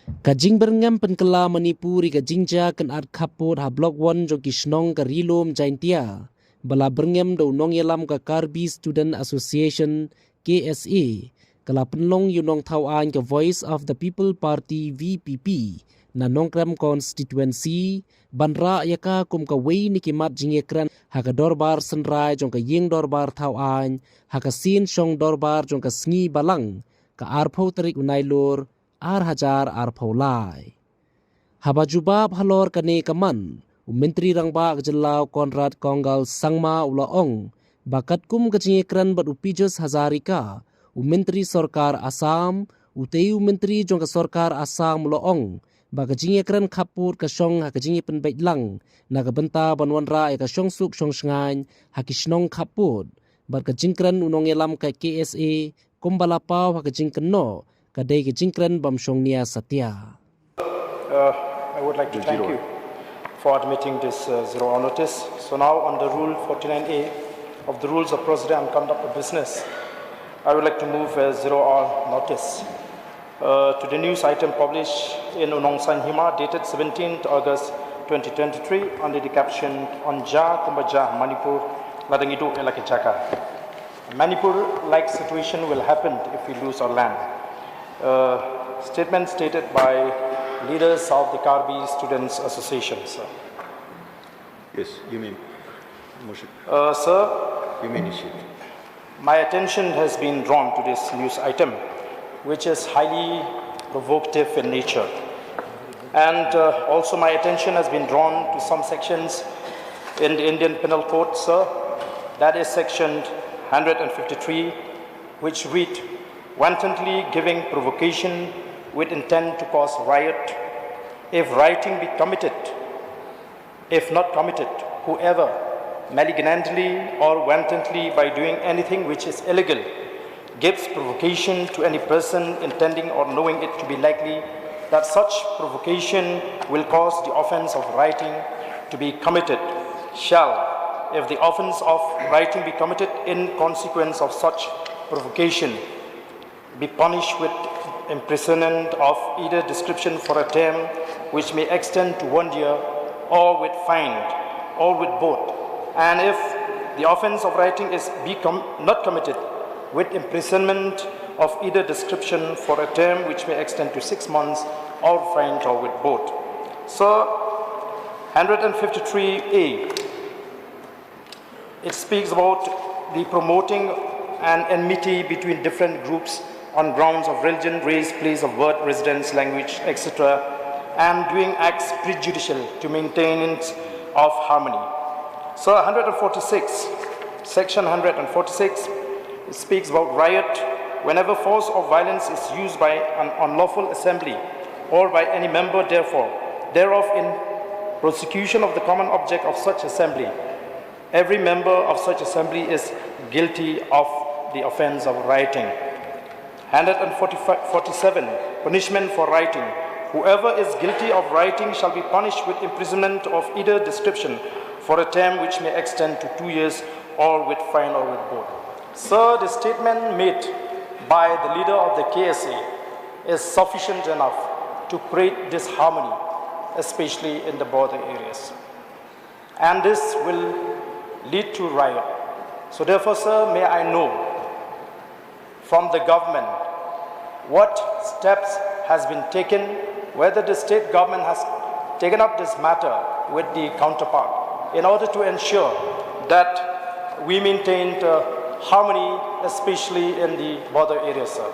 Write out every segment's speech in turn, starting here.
Ka Jingbyrngem penkela Manipuri ka Jingja kan art kapot ha blok 1 jo kisnong ka rilom jaintia. Bala Byrngem do Nongialam ka Karbi Student Association KSA. Kala penlong yunong tauan ka Voice of the People Party VPP. Na Nongkrem constituency banra yaka kum ka wei ni kimat Kren haka dorbar senrai jong ka ying dorbar tauan haka sin shong dorbar jong ka sngi balang ka arpo terik unailur ar hajar ar paulai. Haba jubab Halor kane kaman, Menteri Rangba Jelau Konrad Konggal Sangma Ulaong, bakat kum Kren bat upijus Hazarika, Menteri Sorkar Asam, uteu Menteri jongka Sorkar Asam Ulaong, baka Kren kapur kasyong hakajingi penbaitlang, nagabenta banwanra ya kasyong suk syong shangan, hakishnong kapur, bat Kren Nongialam ka KSA, kumbalapaw hakajingkeno, kadai Kren bamsyong niya satya. I would like to thank you for admitting this zero-hour notice. So now under Rule 49A of the Rules of Procedure and Conduct of Business, I would like to move a zero-hour notice to the news item published in Nongialam dated 17th August 2023 under the caption on Ja Kumbaja Manipur Ladangidu Elakachaka. Manipur-like situation will happen if we lose our land. Statement stated by leaders of the Karbi Students Association, sir. Yes, you may motion. Sir, you may initiate. My attention has been drawn to this news item, which is highly provocative in nature. And also my attention has been drawn to some sections in the Indian Penal Code, sir. That is section 153, which read, wantonly giving provocation with intent to cause riot, if rioting be committed, if not committed, whoever malignantly or wantonly by doing anything which is illegal gives provocation to any person intending or knowing it to be likely that such provocation will cause the offense of rioting to be committed, shall, if the offense of rioting be committed in consequence of such provocation, be punished with imprisonment of either description for a term which may extend to 1 year, or with fine, or with both. And if the offense of rioting is not committed, with imprisonment of either description for a term which may extend to 6 months, or fine, or with both. So, 153A, it speaks about the promoting an enmity between different groups on grounds of religion, race, place of birth, residence, language, etc., and doing acts prejudicial to maintenance of harmony. So 146, section 146, speaks about riot whenever force or violence is used by an unlawful assembly or by any member thereof in prosecution of the common object of such assembly. Every member of such assembly is guilty of the offense of rioting. 147, punishment for rioting. Whoever is guilty of rioting shall be punished with imprisonment of either description for a term which may extend to 2 years, or with fine, or with both. Sir, the statement made by the leader of the KSA is sufficient enough to create disharmony, especially in the border areas. And this will lead to riot. So therefore, sir, may I know from the government what steps has been taken, whether the state government has taken up this matter with the counterpart in order to ensure that we maintain harmony, especially in the border areas, sir.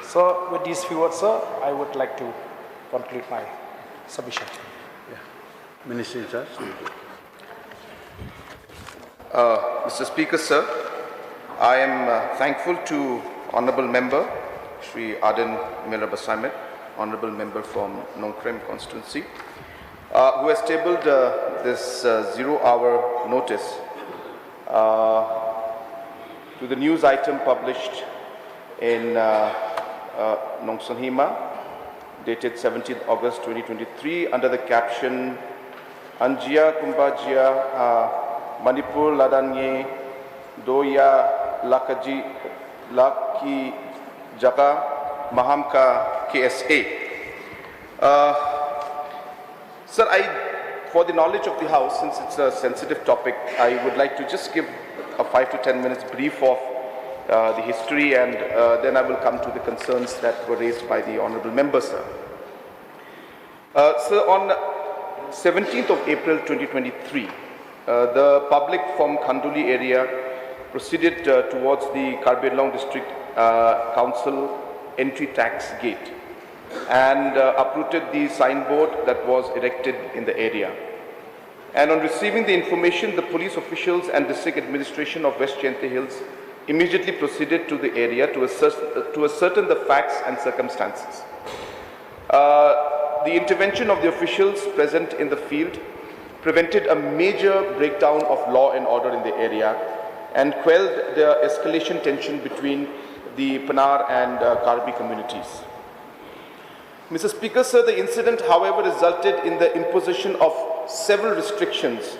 So with these few words, sir, I would like to conclude my submission. Minister in charge. Mr. Speaker, sir, I am thankful to Honourable Member Shri Ardent Mirabasamet, Honourable Member from Nongkrem constituency, who has tabled this zero-hour notice to the news item published in Nongialam, dated 17th August 2023, under the caption Anjia Kumbajia Manipur Ladanye Doya Laki Jaga Mahamka KSA. Sir, for the knowledge of the House, since it's a sensitive topic, I would like to just give a 5 to 10 minutes brief of the history, and then I will come to the concerns that were raised by the honourable member, sir. Sir, on 17th of April 2023, the public from Khanduli area proceeded towards the Karbi Anglong District Council entry tax gate and uprooted the signboard that was erected in the area. And on receiving the information, the police officials and district administration of West Jaintia Hills immediately proceeded to the area to ascertain the facts and circumstances. The intervention of the officials present in the field prevented a major breakdown of law and order in the area and quelled the escalation tension between the Panar and Karbi communities. Mr. Speaker, sir, the incident, however, resulted in the imposition of several restrictions,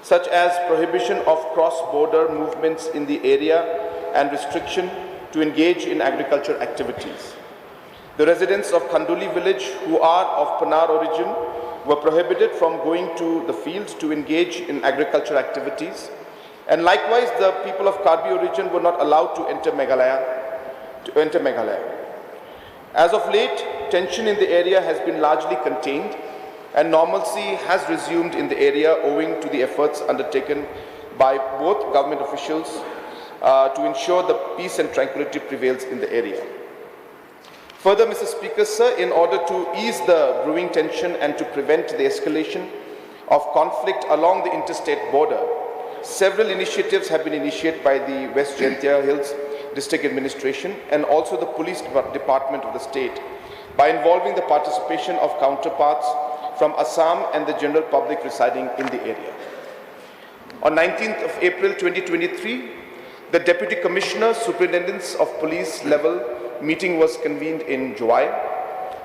such as prohibition of cross-border movements in the area and restriction to engage in agriculture activities. The residents of Khanduli village who are of Panar origin were prohibited from going to the fields to engage in agriculture activities, and likewise the people of Karbi origin were not allowed to enter Meghalaya. As of late, tension in the area has been largely contained and normalcy has resumed in the area owing to the efforts undertaken by both government officials to ensure the peace and tranquility prevails in the area. Further, Mr. Speaker, sir, in order to ease the brewing tension and to prevent the escalation of conflict along the interstate border, several initiatives have been initiated by the West Jaintia Hills District Administration and also the Police Department of the state by involving the participation of counterparts from Assam and the general public residing in the area. On 19th of April 2023, the Deputy Commissioner Superintendents of Police level meeting was convened in July,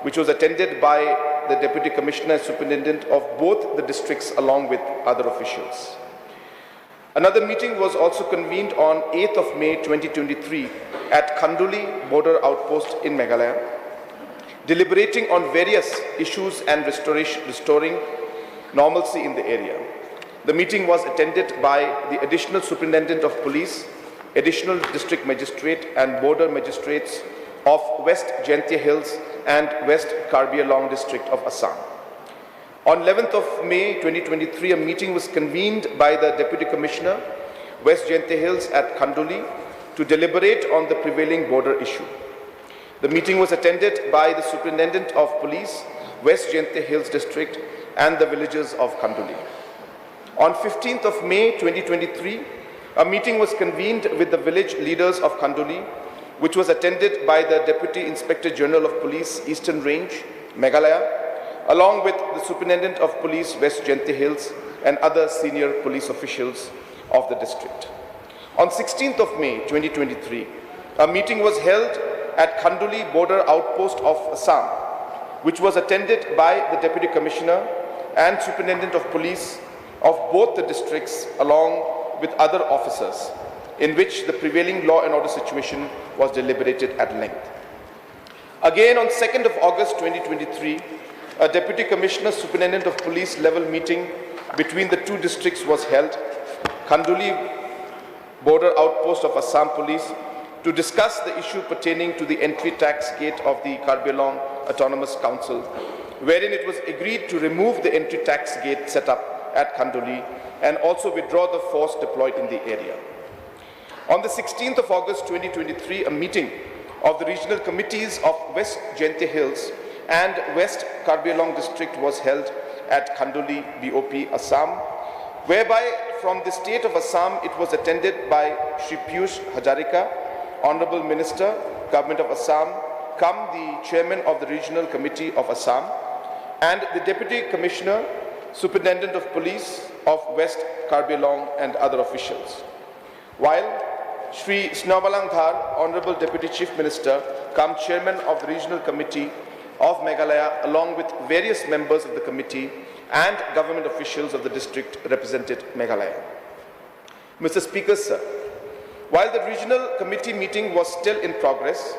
which was attended by the Deputy Commissioner and Superintendent of both the districts along with other officials. Another meeting was also convened on 8th of May 2023 at Khanduli border outpost in Meghalaya, deliberating on various issues and restoring normalcy in the area. The meeting was attended by the Additional Superintendent of Police, Additional District Magistrate and Border Magistrates of West Jaintia Hills and West Karbi Anglong District of Assam. On 11th of May 2023, a meeting was convened by the Deputy Commissioner, West Jaintia Hills at Khanduli to deliberate on the prevailing border issue. The meeting was attended by the Superintendent of Police, West Jaintia Hills District and the villages of Khanduli. On 15th of May 2023, a meeting was convened with the village leaders of Khanduli, which was attended by the Deputy Inspector General of Police, Eastern Range, Meghalaya, along with the Superintendent of Police, West Jaintia Hills, and other senior police officials of the district. On 16th of May 2023, a meeting was held at Khanduli border outpost of Assam, which was attended by the Deputy Commissioner and Superintendent of Police of both the districts along with other officers, in which the prevailing law and order situation was deliberated at length. Again, on 2nd of August 2023, a Deputy Commissioner Superintendent of Police level meeting between the two districts was held, Khanduli border outpost of Assam Police, to discuss the issue pertaining to the entry tax gate of the Karbi Anglong Autonomous Council, wherein it was agreed to remove the entry tax gate set up at Khanduli and also withdraw the force deployed in the area. On the 16th of August 2023, a meeting of the regional committees of West Jaintia Hills and West Karbi Anglong District was held at Khanduli BOP, Assam, whereby from the state of Assam it was attended by Shri Piyush Hajarika, Honorable Minister, Government of Assam, come the Chairman of the Regional Committee of Assam, and the Deputy Commissioner, Superintendent of Police of West Karbi Anglong and other officials. While Shri Snowbalangdhar, Honorable Deputy Chief Minister, come Chairman of the Regional Committee of Meghalaya, along with various members of the committee and government officials of the district represented Meghalaya. Mr. Speaker, sir, while the regional committee meeting was still in progress,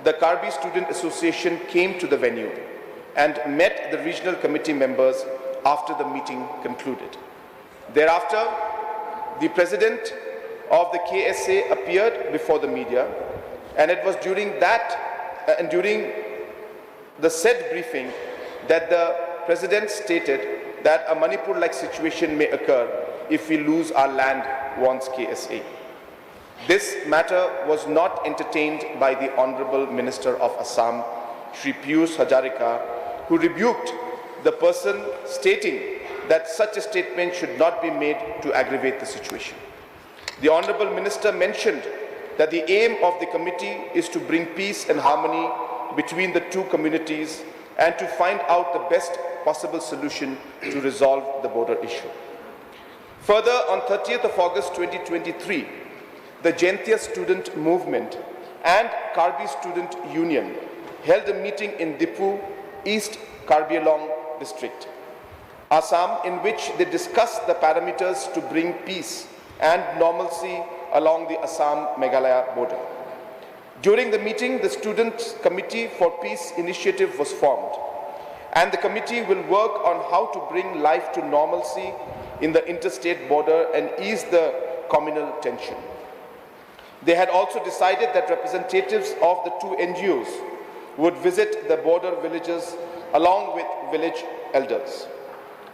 the Karbi Student Association came to the venue and met the regional committee members after the meeting concluded. Thereafter, the president of the KSA appeared before the media, and it was during the said briefing that the president stated that a Manipur-like situation may occur if we lose our land, warns KSA. This matter was not entertained by the Honorable Minister of Assam, Shri Piyush Hajarika, who rebuked the person, stating that such a statement should not be made to aggravate the situation. The Honorable Minister mentioned that the aim of the committee is to bring peace and harmony between the two communities and to find out the best possible solution to resolve the border issue. Further, on 30th of August 2023, the Jaintia Student Movement and Karbi Student Union held a meeting in Dipu, East Karbi Anglong district, Assam, in which they discussed the parameters to bring peace and normalcy along the Assam-Meghalaya border. During the meeting, the Student Committee for Peace Initiative was formed, and the committee will work on how to bring life to normalcy in the interstate border and ease the communal tension. They had also decided that representatives of the two NGOs would visit the border villages along with village elders.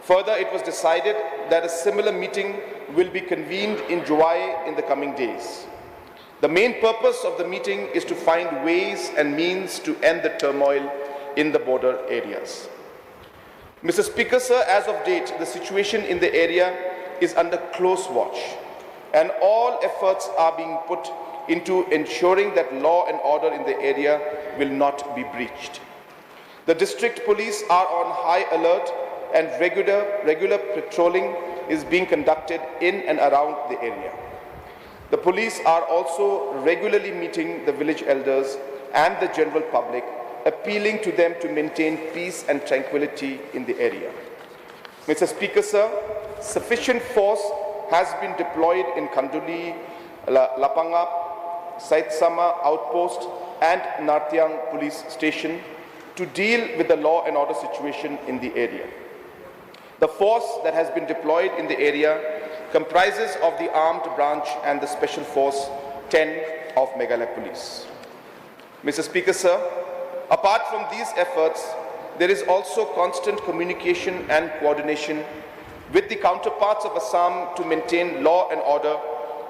Further, it was decided that a similar meeting will be convened in Juwai in the coming days. The main purpose of the meeting is to find ways and means to end the turmoil in the border areas. Mr. Speaker, sir, as of date, the situation in the area is under close watch, and all efforts are being put into ensuring that law and order in the area will not be breached. The district police are on high alert, and regular patrolling is being conducted in and around the area. The police are also regularly meeting the village elders and the general public, appealing to them to maintain peace and tranquility in the area. Mr. Speaker, sir, sufficient force has been deployed in Kanduli, Lapangap, Saitsama outpost and Nartiang police station to deal with the law and order situation in the area. The force that has been deployed in the area comprises of the armed branch and the special force 10 of Meghalaya Police. Mr. Speaker, sir, apart from these efforts, there is also constant communication and coordination with the counterparts of Assam to maintain law and order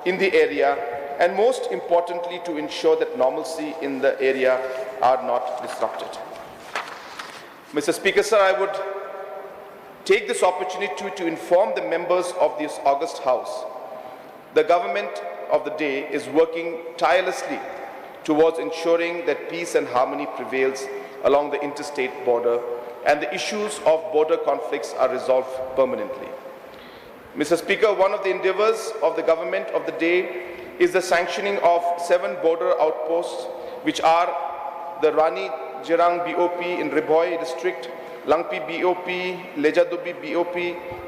in the area, and most importantly to ensure that normalcy in the area are not disrupted. Mr. Speaker, sir, I would take this opportunity to inform the members of this August House. The government of the day is working tirelessly towards ensuring that peace and harmony prevails along the interstate border and the issues of border conflicts are resolved permanently. Mr. Speaker, one of the endeavors of the government of the day is the sanctioning of 7 border outposts, which are the Rani Jirang BOP in Ribhoi district, Langpi BOP, Lejadubi BOP,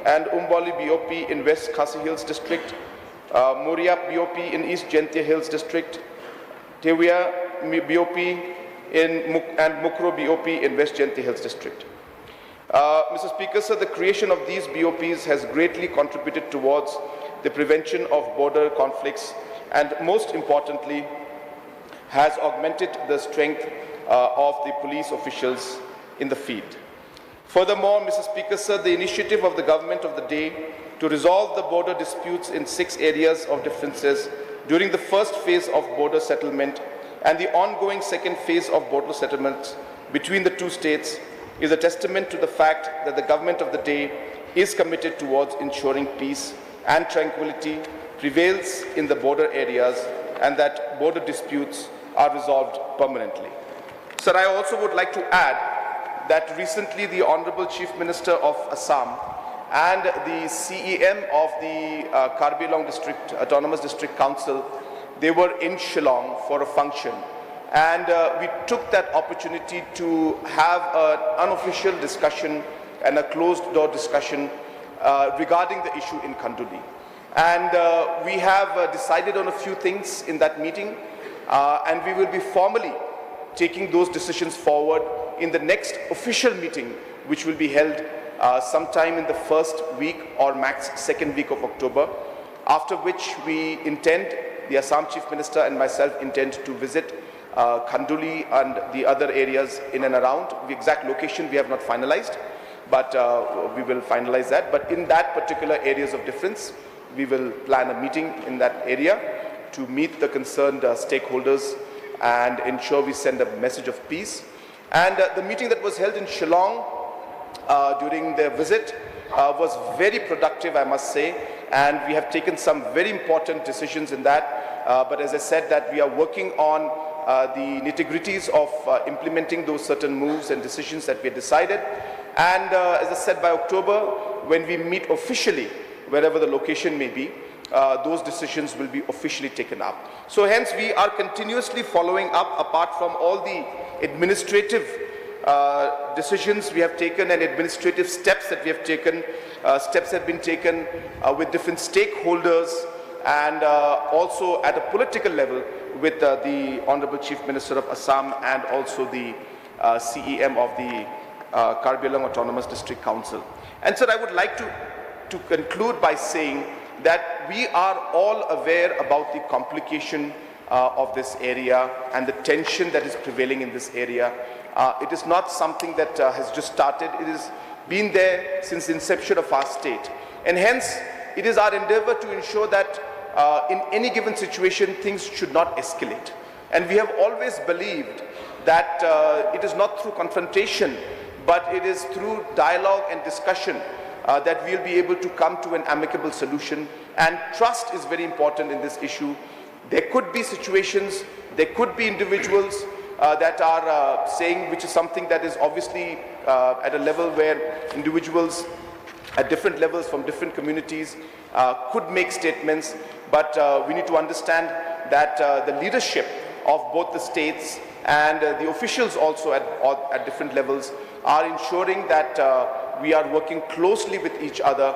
and Umbali BOP in West Khasi Hills district, Muriap BOP in East Jaintia Hills district, Tewia BOP and Mukro BOP in West Jaintia Hills district. Mr. Speaker, sir, the creation of these BOPs has greatly contributed towards the prevention of border conflicts and, most importantly, has augmented the strength of the police officials in the field. Furthermore, Mr. Speaker, sir, the initiative of the government of the day to resolve the border disputes in 6 areas of differences during the first phase of border settlement and the ongoing second phase of border settlements between the two states is a testament to the fact that the government of the day is committed towards ensuring peace and tranquility prevails in the border areas and that border disputes are resolved permanently. Sir, I also would like to add that recently the Honorable Chief Minister of Assam and the CEM of the Karbi Anglong District Autonomous District Council, they were in Shillong for a function. And we took that opportunity to have an unofficial discussion and a closed-door discussion regarding the issue in Kanduli. And we have decided on a few things in that meeting, and we will be formally taking those decisions forward in the next official meeting, which will be held sometime in the first week or max second week of October, after which we intend, the Assam Chief Minister and myself intend to visit Khanduli and the other areas in and around. The exact location we have not finalized, but we will finalize that. But in that particular areas of difference, we will plan a meeting in that area to meet the concerned stakeholders and ensure we send a message of peace. And the meeting that was held in Shillong during their visit was very productive, I must say, and we have taken some very important decisions in that. But as I said, that we are working on the nitty-gritties of implementing those certain moves and decisions that we had decided. And as I said, by October, when we meet officially, wherever the location may be, those decisions will be officially taken up. So hence, we are continuously following up, apart from all the administrative decisions we have taken and administrative steps that we have taken. Steps have been taken with different stakeholders and also at a political level with the Honorable Chief Minister of Assam and also the CEM of the Karbi Anglong Autonomous District Council. And sir, I would like to conclude by saying that we are all aware about the complication of this area and the tension that is prevailing in this area. It is not something that has just started. It has been there since the inception of our state. And hence, it is our endeavor to ensure that in any given situation, things should not escalate. And we have always believed that it is not through confrontation, but it is through dialogue and discussion that we'll be able to come to an amicable solution. And trust is very important in this issue. There could be situations, there could be individuals that are saying, which is something that is obviously at a level where individuals at different levels from different communities could make statements, but we need to understand that the leadership of both the states and the officials also at different levels are ensuring that we are working closely with each other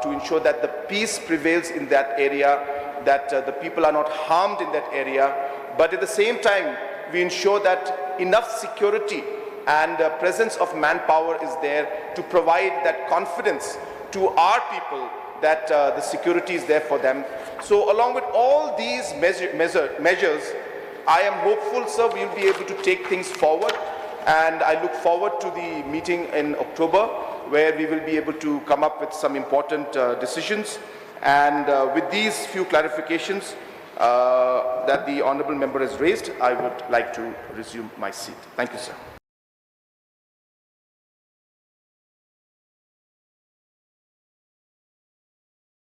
to ensure that the peace prevails in that area, that the people are not harmed in that area, but at the same time we ensure that enough security and presence of manpower is there to provide that confidence to our people that the security is there for them. So along with all these measures, I am hopeful, sir, we will be able to take things forward, and I look forward to the meeting in October where we will be able to come up with some important decisions. And with these few clarifications that the Honourable Member has raised, I would like to resume my seat. Thank you, sir.